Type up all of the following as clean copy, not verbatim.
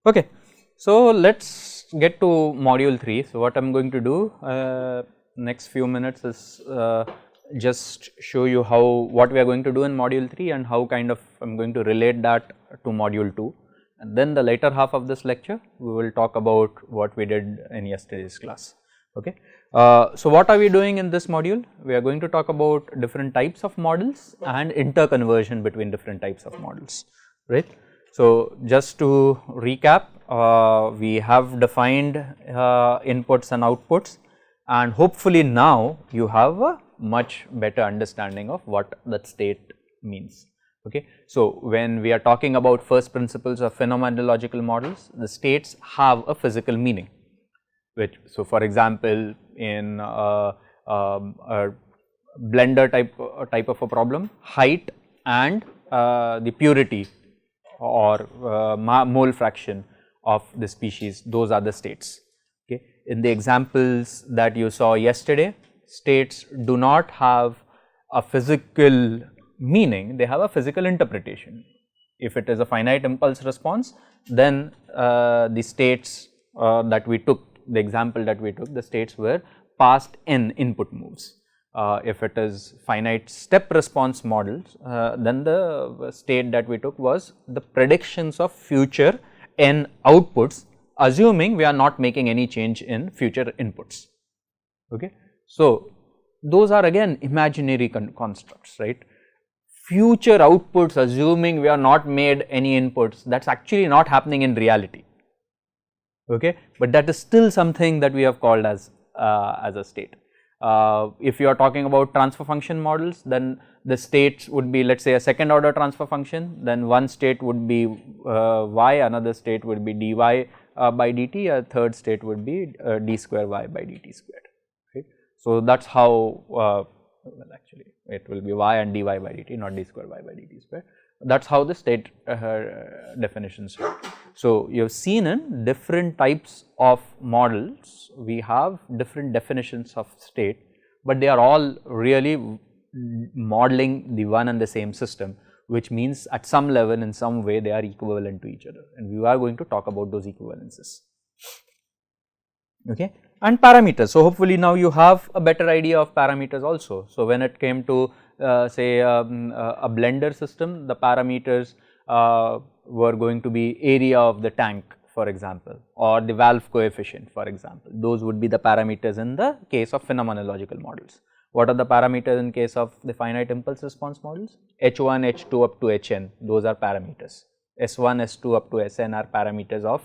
Okay, so let's get to module 3. So, what I am going to do next few minutes is just show you how what we are going to do in module 3 and how kind of I am going to relate that to module 2, and then the later half of this lecture we will talk about what we did in yesterday's class. Okay. So, what are we doing in this module? We are going to talk about different types of models and interconversion between different types of models, right. So, just to recap, we have defined inputs and outputs, and hopefully now you have a much better understanding of what that state means. Okay. So, when we are talking about first principles of phenomenological models, the states have a physical meaning, which, so for example, in a blender type of a problem, height and the purity or mole fraction of the species, those are the states. Okay. In the examples that you saw yesterday, states do not have a physical meaning, they have a physical interpretation. If it is a finite impulse response, then the states that we took, the example that we took, the states were past n input moves. If it is finite step response models, then the state that we took was the predictions of future n outputs, assuming we are not making any change in future inputs. Okay. So, those are again imaginary constructs, right. Future outputs, assuming we are not made any inputs, that is actually not happening in reality. Okay. But that is still something that we have called as a state. If you are talking about transfer function models, then the states would be, let us say, a second order transfer function, then one state would be y, another state would be dy by dt, a third state would be d square y by dt squared, right. So, that is how, well actually it will be y and dy by dt, not d square y by dt squared. That is how the state definitions work. So, you have seen in different types of models, we have different definitions of state, but they are all really modeling the one and the same system, which means at some level, in some way, they are equivalent to each other, and we are going to talk about those equivalences. Okay. And parameters. So, hopefully now you have a better idea of parameters also. So, when it came to say a blender system, the parameters were going to be area of the tank, for example, or the valve coefficient, for example. Those would be the parameters in the case of phenomenological models. What are the parameters in case of the finite impulse response models? H1, H2 up to Hn, those are parameters. S1, S2 up to Sn are parameters of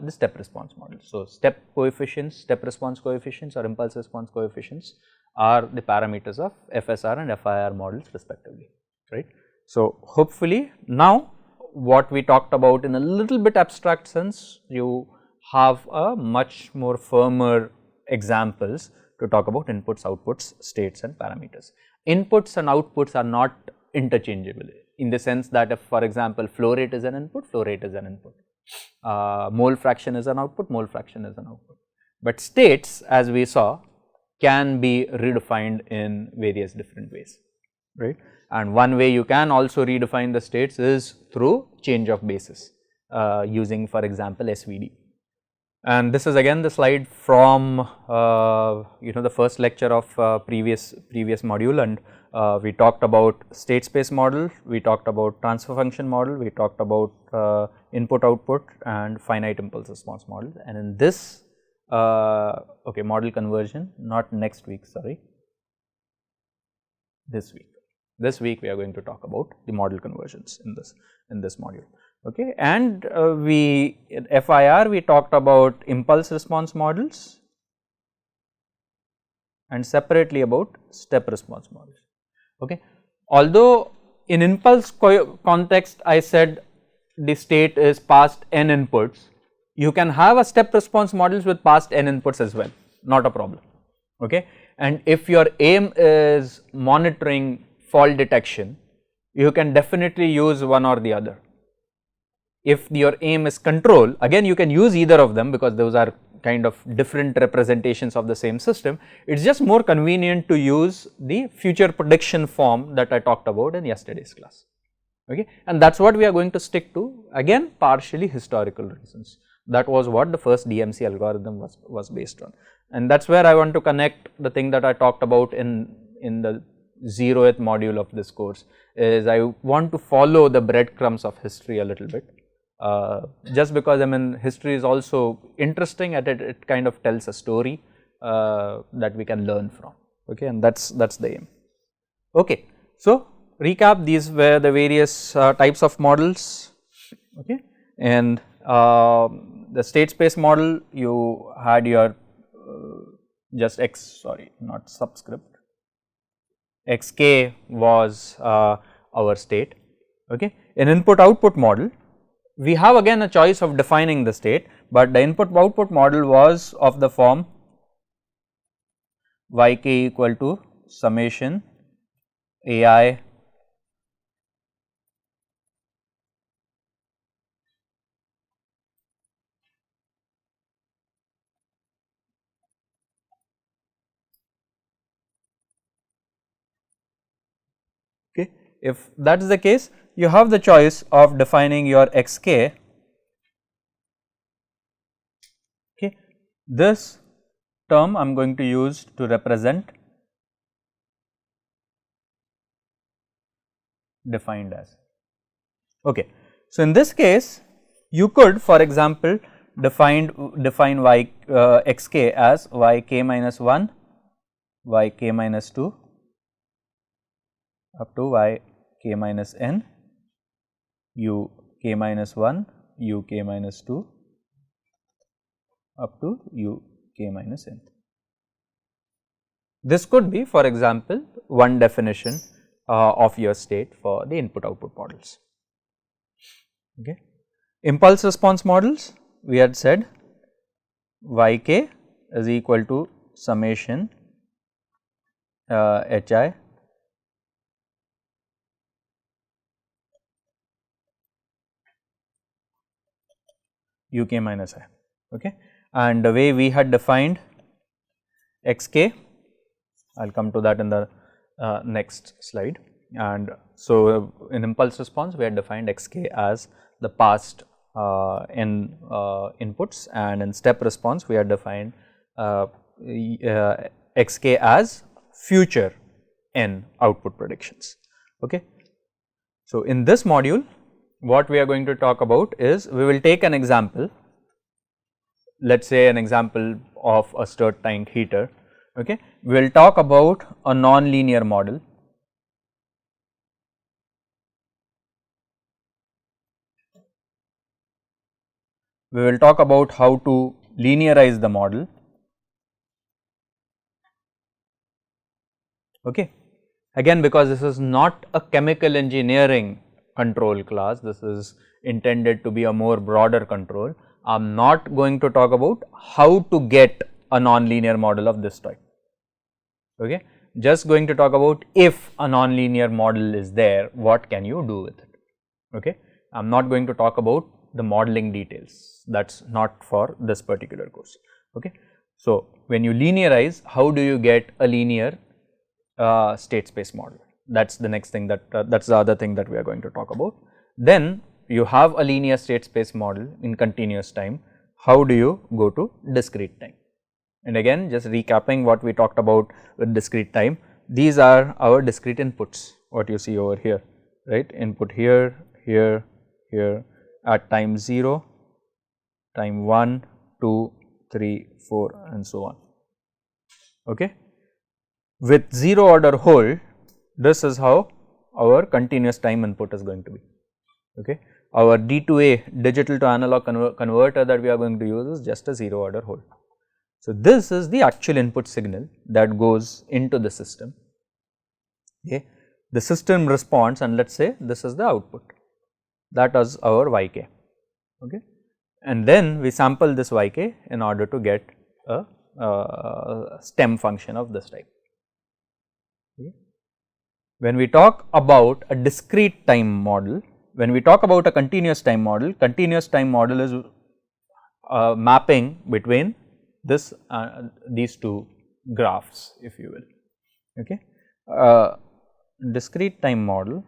the step response model. So, step coefficients, step response coefficients or impulse response coefficients are the parameters of FSR and FIR models respectively, right. So, hopefully now what we talked about in a little bit abstract sense, you have a much more firmer examples to talk about inputs, outputs, states and parameters. Inputs and outputs are not interchangeable in the sense that if, for example, flow rate is an input, flow rate is an input. Mole fraction is an output, mole fraction is an output, but states, as we saw, can be redefined in various different ways, right. And one way you can also redefine the states is through change of basis using, for example, SVD. And this is again the slide from the first lecture of previous module, and we talked about state space model, we talked about transfer function model, we talked about input output and finite impulse response model, and in this model conversion, not next week, sorry, this week we are going to talk about the model conversions in this module. Okay. And in FIR we talked about impulse response models and separately about step response models. Okay. Although in impulse context I said the state is past n inputs, you can have a step response models with past n inputs as well, not a problem. Okay. And if your aim is monitoring fault detection, you can definitely use one or the other. If your aim is control, again you can use either of them because those are kind of different representations of the same system. It is just more convenient to use the future prediction form that I talked about in yesterday's class. okay, and that is what we are going to stick to, again partially historical reasons. That was what the first DMC algorithm was based on, and that is where I want to connect the thing that I talked about in the 0th module of this course, is I want to follow the breadcrumbs of history a little bit, just because I mean history is also interesting at it kind of tells a story that we can learn from, okay, and that is the aim. Okay. So, recap, these were the various types of models, okay, and the state space model, you had your just x, sorry, not subscript, xk was our state, okay. In input output model, we have again a choice of defining the state, but the input output model was of the form yk equal to summation ai okay. If that is the case, you have the choice of defining your xk, okay. This term I am going to use to represent defined as, okay. So, in this case you could for example define y xk as yk minus 1, yk minus 2 up to yk minus n, uk minus 1, uk minus 2 up to uk minus n. This could be for example one definition of your state for the input output models, okay. Impulse response models, we had said yk is equal to summation hi uk minus I, okay. And the way we had defined xk, I will come to that in the next slide. And so, in impulse response we had defined xk as the past n inputs, and in step response we had defined xk as future n output predictions, okay. So, in this module what we are going to talk about is, we will take an example, let us say an example of a stirred tank heater, okay. We will talk about a non-linear model, we will talk about how to linearize the model, okay. Again, because this is not a chemical engineering control class, this is intended to be a more broader control. I am not going to talk about how to get a non-linear model of this type, okay. Just going to talk about if a non-linear model is there, what can you do with it, okay. I am not going to talk about the modeling details, that is not for this particular course, okay. So, when you linearize, how do you get a linear state space model? That is the next thing, that is the other thing that we are going to talk about. Then you have a linear state space model in continuous time, how do you go to discrete time? And again, just recapping what we talked about with discrete time, these are our discrete inputs, what you see over here, right, input here, here, here at time 0, time 1, 2, 3, 4 and so on, okay. With 0 order hold, this is how our continuous time input is going to be, okay. Our D2A digital to analog converter that we are going to use is just a 0 order hold. So, this is the actual input signal that goes into the system, okay. The system responds, and let us say this is the output, that is our yk, okay. And then we sample this yk in order to get a stem function of this type, okay. When we talk about a discrete time model, when we talk about a continuous time model is mapping between this these two graphs, if you will, okay. Discrete time model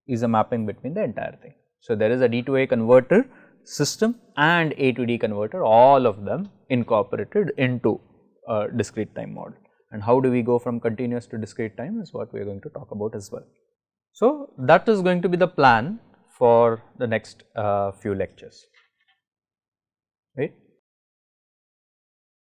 is a mapping between the entire thing. So, there is a D to A converter system and A to D converter, all of them incorporated into a discrete time model. And how do we go from continuous to discrete time is what we are going to talk about as well. So, that is going to be the plan for the next few lectures, right.